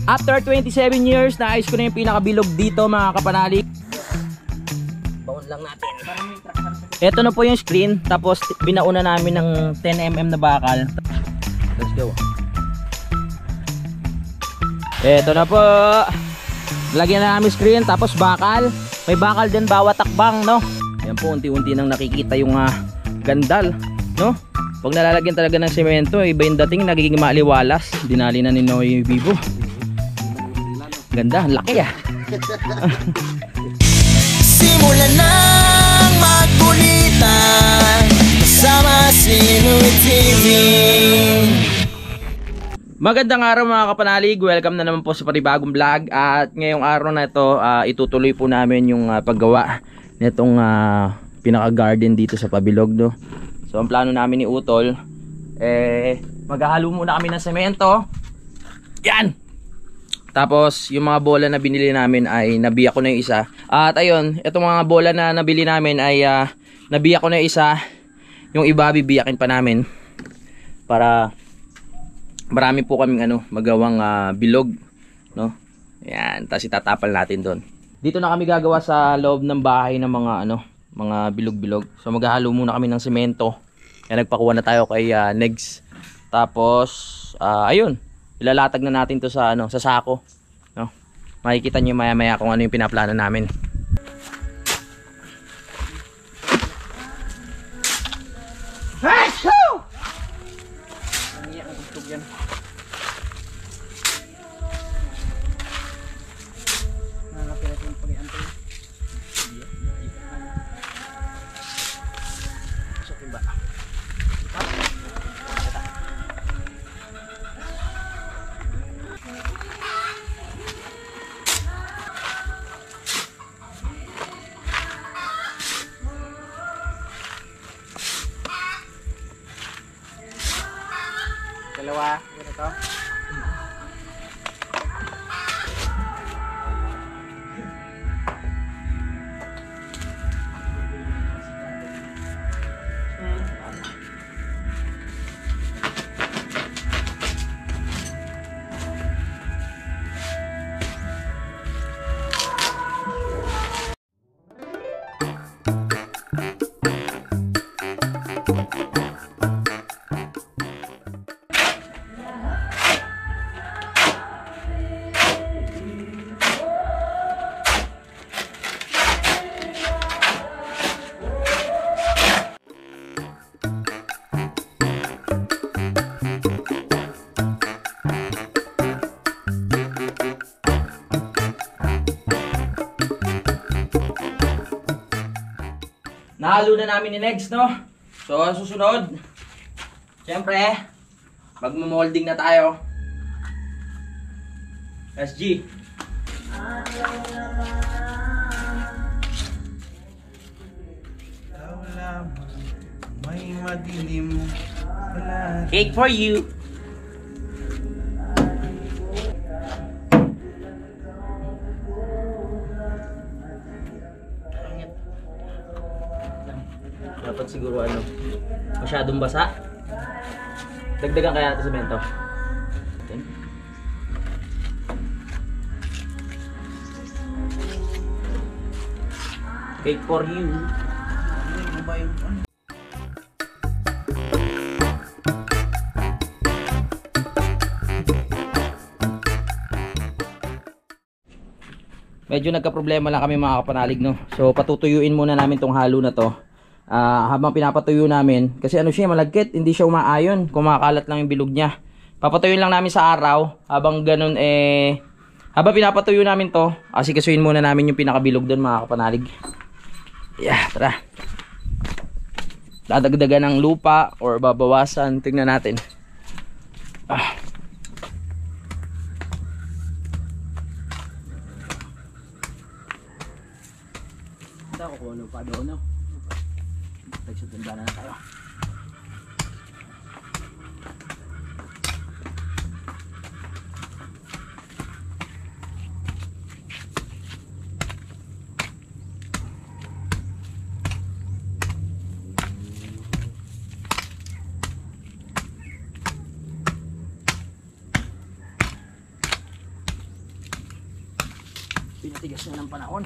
After 27 years, naayos ko na yung pinakabilog dito mga kapanalig. Baon lang natin. Ito na po yung screen. Tapos binauna namin ng 10mm na bakal. Let's go. Ito na po. Lagyan na namin screen. Tapos bakal. May bakal din bawat takbang, no? Yan po, unti-unti nang nakikita yung gandal, no? Pag nalalagyan talaga ng semento, iba yung dating, nagiging maaliwalas. Dinali na ni Noy Vivo. Ganda, laki Simulan nang magkulitan kasama si Noy TV. Magandang araw mga kapanalig, welcome na naman po sa panibagong vlog. At ngayong araw na ito, itutuloy po namin yung paggawa nitong pinaka-garden dito sa pabilog, no? So ang plano namin ni Utol, maghahalo muna kami ng semento. Yan! Tapos yung mga bola na binili namin ay nabiya ko na yung isa. At ayun, itong mga bola na nabili namin ay nabiya ko na yung isa. Yung iba bibiyakin pa namin para marami po kaming magawang bilog, no? Yan, tapos itatapal natin doon. Dito na kami gagawa sa loob ng bahay ng mga bilog-bilog. So maghahalo muna kami ng semento. Yan, nagpakuha na tayo kay Negs. Tapos ayun, ilalatag na natin 'to sa sa sako, no? Makikita niyo maya-maya kung ano yung pinaplano namin. Dalawa, ito. Nahalo na namin ni Negs, no? So, ang susunod, siyempre, magmo-molding na tayo. SG. May madilim. Cake for you. Dapat siguro masyadong basa. Dagdagan kaya natin semento. Cake for you. Medyo nagka-problema lang kami mga kapanalig, no? So patutuyuin muna namin tong halo na to. Habang pinapatuyo namin, kasi siya malagkit, hindi siya umaayon, kumakalat lang yung bilog niya. Papatuyuin lang namin sa araw. Habang ganun habang pinapatuyo namin to, asikasuhin muna namin yung pinakabilog doon mga kapanalig. Yeah, tara. Dadagdagan ng lupa or babawasan, tingnan natin. Ito ko kung ano pa doon, no? Nagsutunda na tayo. matigas na ng panahon.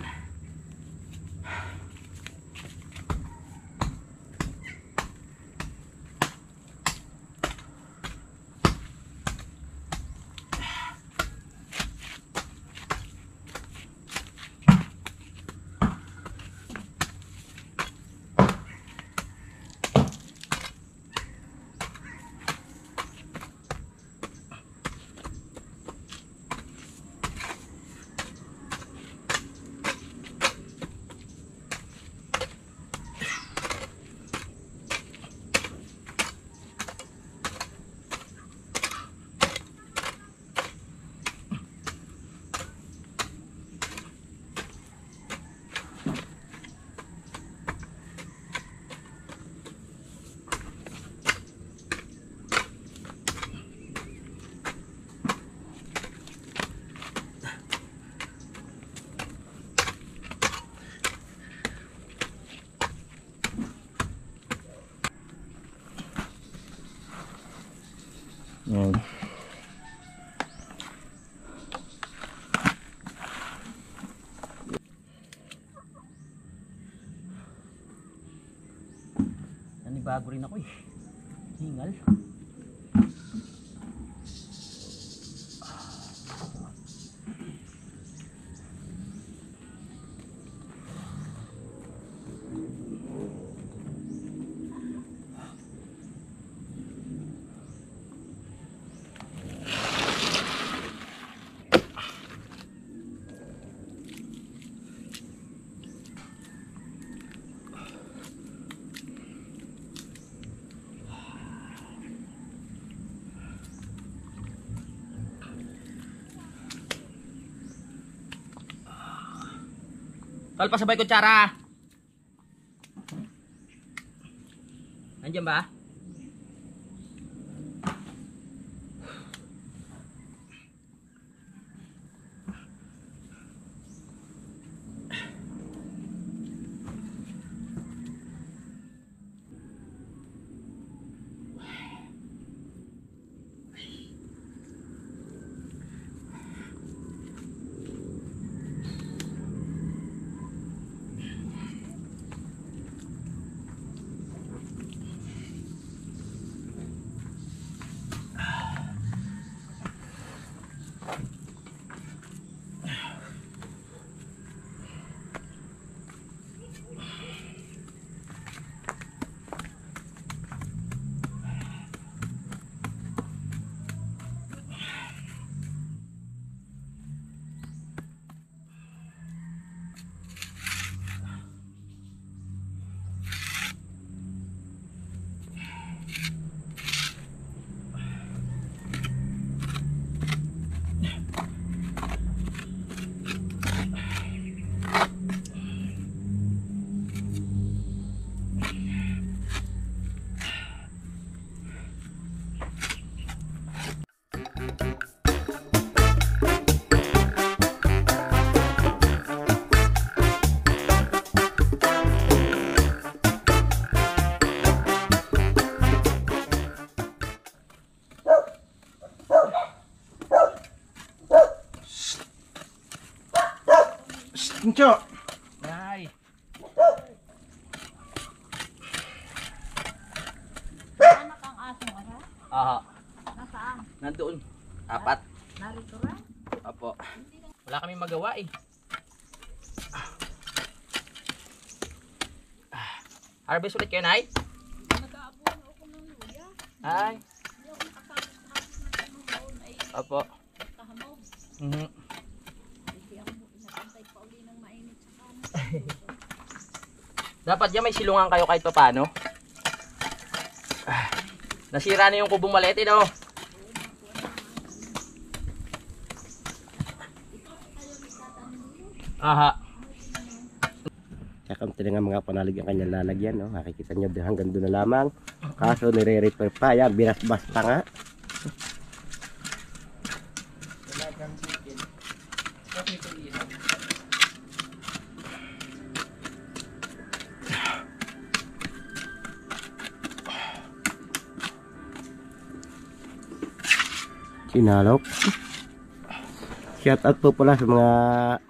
Yan. Nanibago rin ako eh. Hingal. Tol, pasabay kutsara. Nandiyan ba? Pincho! Ay. Anak ang asong ara? Aha. Nasaan? Nandoon. Apat. Narito ra? Opo. Wala kaming magawa eh. Harvest ulit kayo, Nay? Nag-aabuan ako ng luya. Ay. Hindi ako nakatapos ng tanong baon ay Opo. kahamog. Mhm. Hindi ako inakantay pa uli ng mainit sa kamo. Dapat yan may silungan kayo kahit pa paano. Nasira na yung kubong maliit, no? Aha. Kakamti na nga mga panalig ang kanyang lalagyan, no? Makikita nyo hanggang doon na lamang. Kaso nire-repair pa yan, binasbas pa nga. Sinalok. Shout out po pala sa mga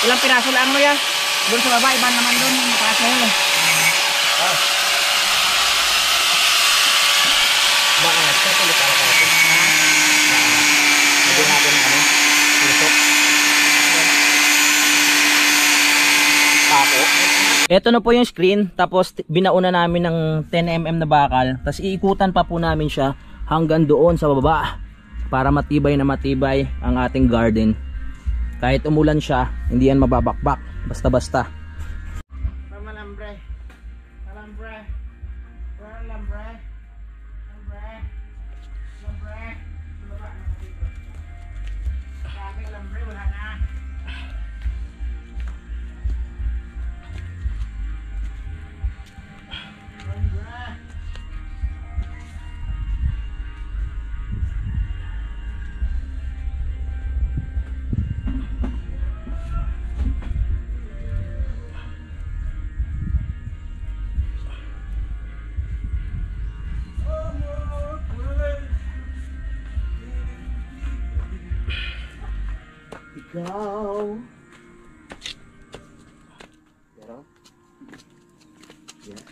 Ilang piraso lang mo yan? Doon sa baba, iba naman doon. Piraso yun eh. Baka nga, sa tuloy para natin. Lagyan natin ng ano, tusok. Ako. Ito na po yung screen, tapos binauna namin ng 10mm na bakal, tapos iikutan pa po namin siya hanggang doon sa baba para matibay na matibay ang ating garden. Kahit umulan siya, hindi yan mababakbak basta-basta. Malambre. Malambre. Malambre. Malambre. Malambre. Baba na dito. Sabi malambre, wala na. Ikaw. Pero? Yeah.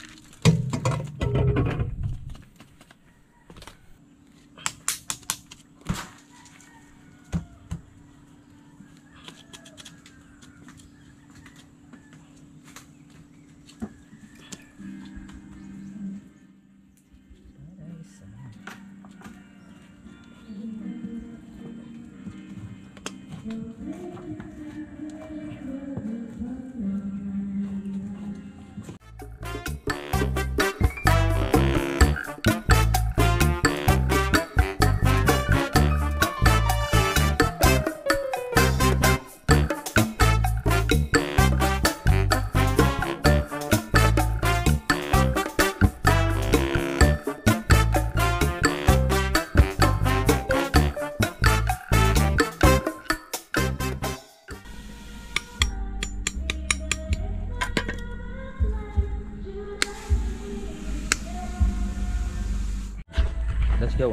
Let's go.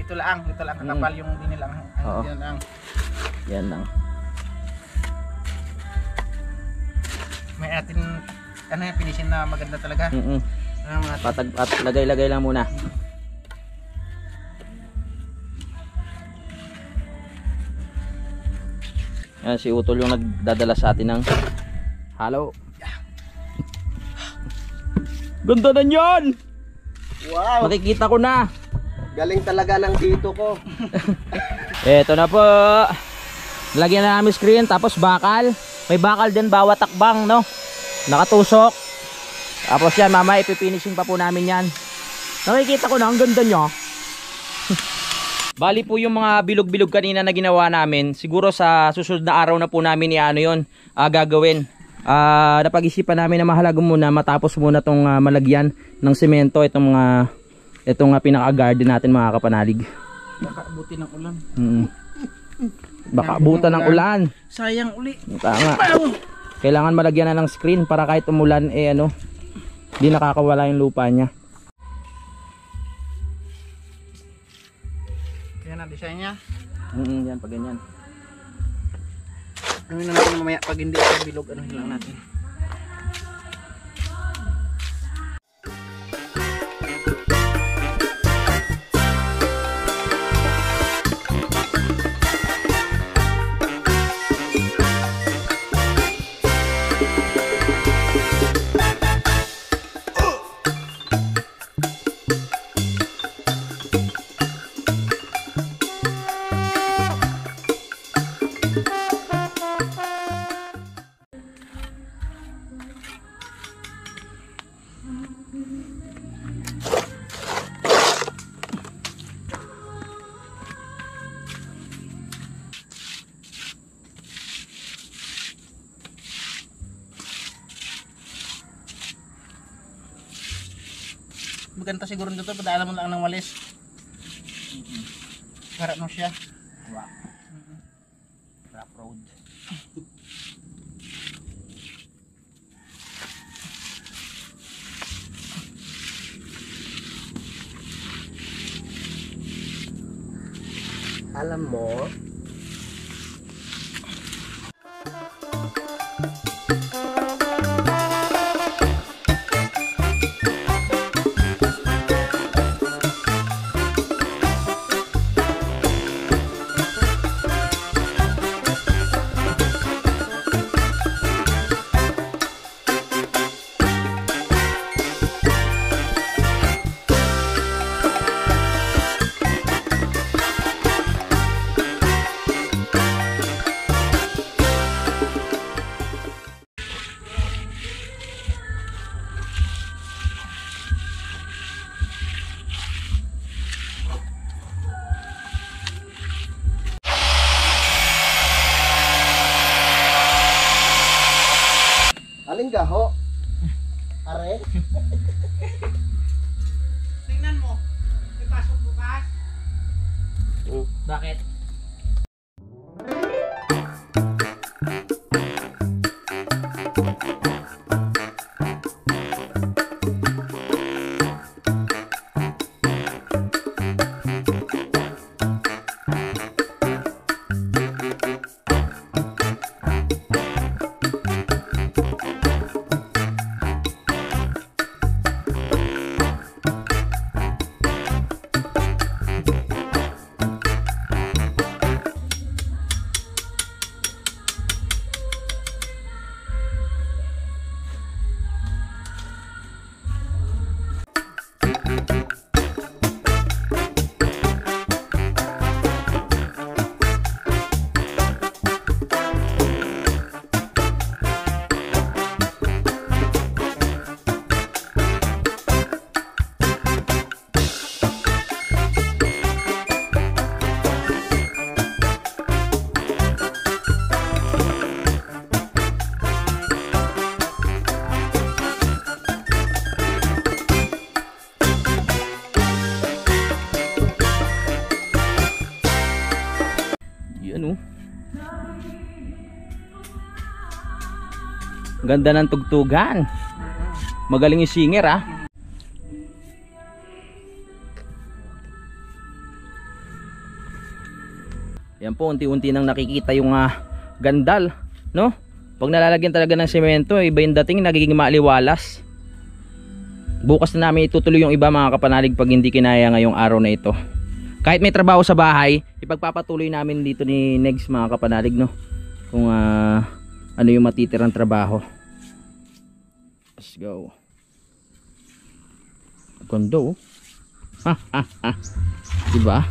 Ito lang kakapal yung dinilang. Oo. Yan lang. Yan lang. May atin ano yung finishing na maganda talaga. Ano mga Patag at lagay-lagay lang muna. Yan si Utol yung nagdadala sa atin ng halo. Ganda na yan! Wow! Makikita ko na. Galing talaga ng dito ko. Eto na po. Lagyan na namin screen tapos bakal. May bakal din bawat takbang, no? Nakatusok. Tapos yan, mamaya ipifinishing pa po namin yan. Nakikita ko na, ang ganda nyo. Bali po yung mga bilog-bilog kanina na ginawa namin. Siguro sa susunod na araw na po namin i-ano yun, gagawin. Napag-isipan namin na mahalaga muna matapos muna tong malagyan ng semento itong pinaka-garden natin mga kapanalig. baka abuti ng ulan. Baka abutan ng ulan. Sayang uli. Tama. Kailangan malagyan na ng screen para kahit umulan di nakakawala yung lupa niya. Yan ang design niya. Yan pag ganyan. Gawin na natin mamaya pag hindi ito bilog, ano lang natin. Maganda siguro dito, padaalan mo lang ng walis. Para no siya. Wow. Rough road. Alam mo, Alin ka ho? Are? Tingnan mo. May pasok bukas. Bakit? Ganda ng tugtugan. Magaling yung singer ah. Yan po, unti-unti nang nakikita yung gandal, no? Pag nalalagyan talaga ng semento, iba yung dating, nagiging maaliwalas. Bukas na namin itutuloy yung iba mga kapanalig pag hindi kinaya ngayong araw na ito. Kahit may trabaho sa bahay, ipagpapatuloy namin dito ni Negs mga kapanalig, no? Kung ano yung matitirang trabaho. Let's go. Kondo. Diba?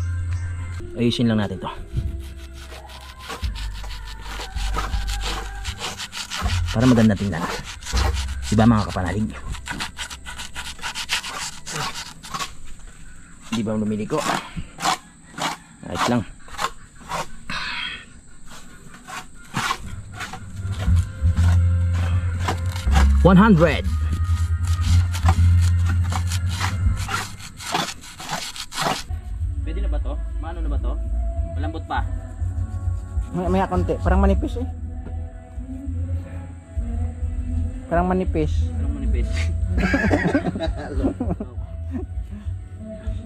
Ayusin lang natin to. Para maganda tingnan. Diba mga kapanalig? Di ba lumili ko? Ayos lang. $100. Pwede na ba to? Maano na ba to? Malambot pa. May konti. Parang manipis eh. Parang manipis. Anong manipis?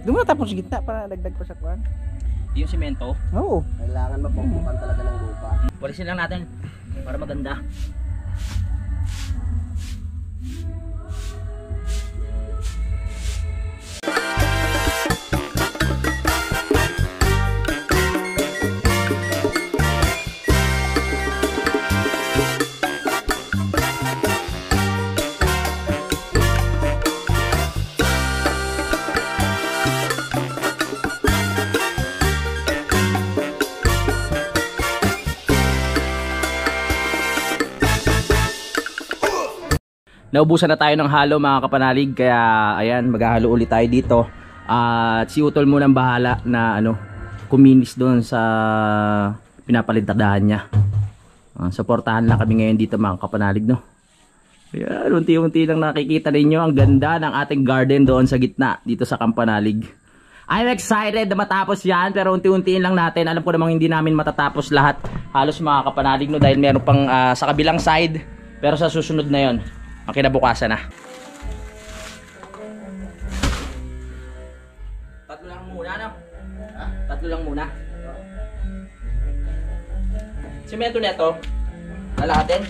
Doon mo tapos gitna para dagdag pa sa kuwan. Yung semento. Oo. Kailangan mapagpukan talaga ng lupa. Walisin lang natin para maganda. Naubusan na tayo ng halo mga kapanalig, kaya ayan, maghahalo ulit tayo dito. At si Utol muna ang bahala na kuminis doon sa pinapalintadahan niya. Suportahan lang kami ngayon dito mga kapanalig, no. Ayan, unti-unti lang nakikita ninyo ang ganda ng ating garden doon sa gitna dito sa Kampanalig. I'm excited na matapos yan, pero unti-untiin lang natin. Alam ko namang hindi namin matatapos lahat halos mga kapanalig, no, dahil meron pang sa kabilang side, pero sa susunod na yon, ang kinabukasan na. Tatlo lang muna, no? Tatlo lang muna. Semento neto, lalahatin.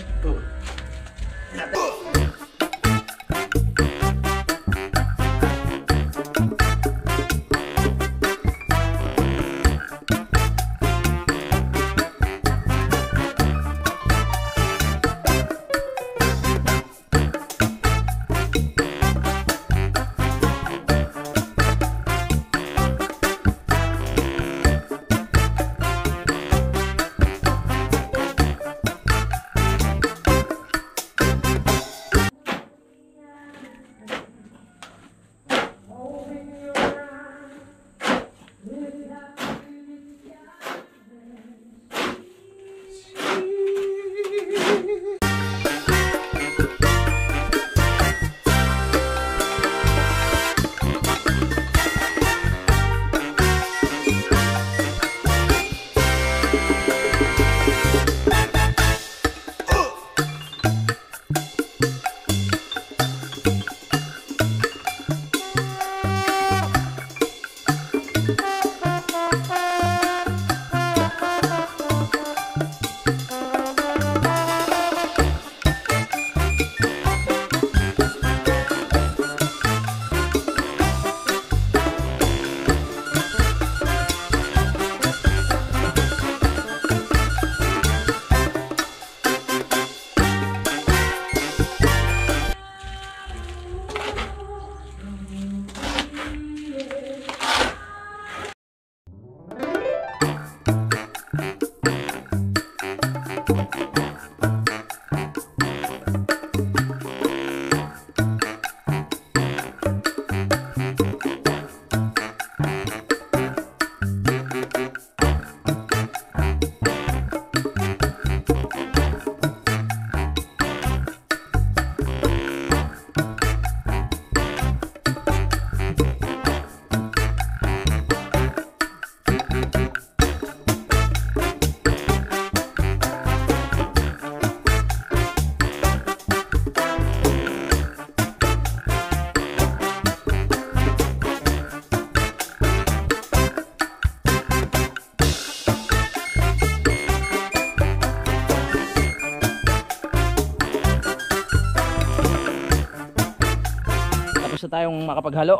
na tayong makapaghalo.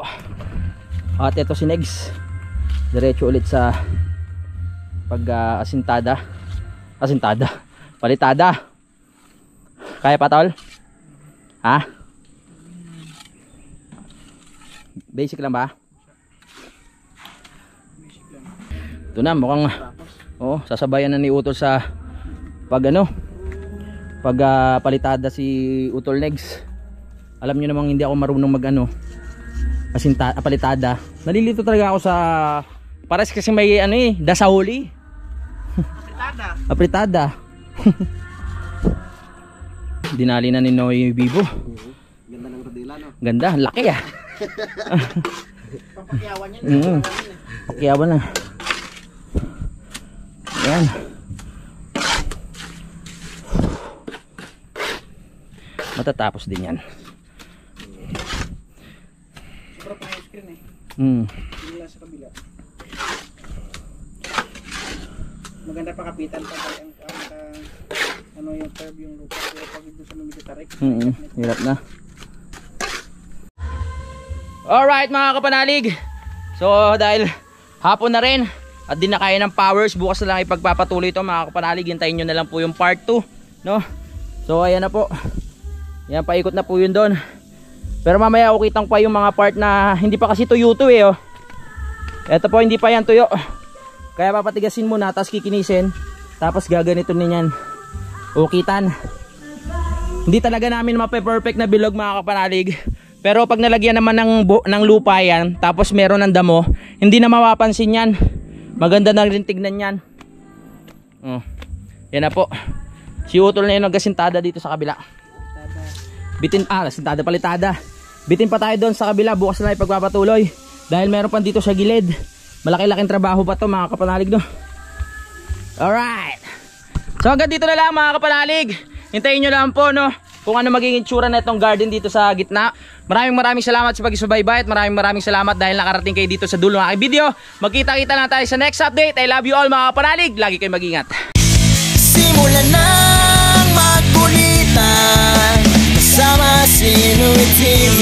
At ito si Negs. Diretso ulit sa pag-asintada. Palitada. Kaya pa, tol? Ha? Basic lang ba? Ito na, mukhang sasabayan na ni Utol sa palitada si Utol Negs. Alam nyo namang hindi ako marunong palitada. Nalilito talaga ako sa pares kasi may dasahuli. Apritada. Dinali na ni Noy Bibo. Ganda ng rodila, no? Ganda, laki ah. Papakyawan yan. Pakyawan na. Yan. Matatapos din yan. Sobrang pa yung screen eh. Hindi lang sa kabila. Maganda pa kapitan pa yung curve yung lupa. Pero pag ito sa mga tarik. Hirap na. Alright mga kapanalig. So dahil hapon na rin at di na kaya ng powers, bukas na lang ipagpapatuloy ito mga kapanalig. Hintayin nyo na lang po yung part 2, no? So ayan na po. Yan, paikot na po yun doon. Pero mamaya ukitang pa yung mga part na hindi pa kasi tuyo to eh, oh. Ito po hindi pa yan tuyo. Kaya papatigasin muna, tapos kikinisin. Tapos gaganito ninyan. Ukitan. Hindi talaga namin mape-perfect na bilog mga kapanalig. Pero pag nalagyan naman ng lupa yan, tapos meron ng damo, hindi na mapapansin yan. Maganda na rin tignan yan. Yan na po. Si Utol na yun nagasintada dito sa kabila. Sintada palitada. Bitin pa tayo doon sa kabila, bukas na ipagpapatuloy. Dahil meron pa dito sa gilid. Malaki-laking trabaho pa to mga kapanalig, no? Alright. So hanggang dito na lang mga kapanalig. Hintayin nyo lang po, no, kung ano magiging itsura na itong garden dito sa gitna. Maraming salamat sa pag-subaybay at maraming salamat dahil nakarating kayo dito sa dulo ng aking video. Magkita-kita lang tayo sa next update. I love you all mga kapanalig. Lagi kayo mag-ingat. Simulan nang magkulitan kasama si Nuit TV.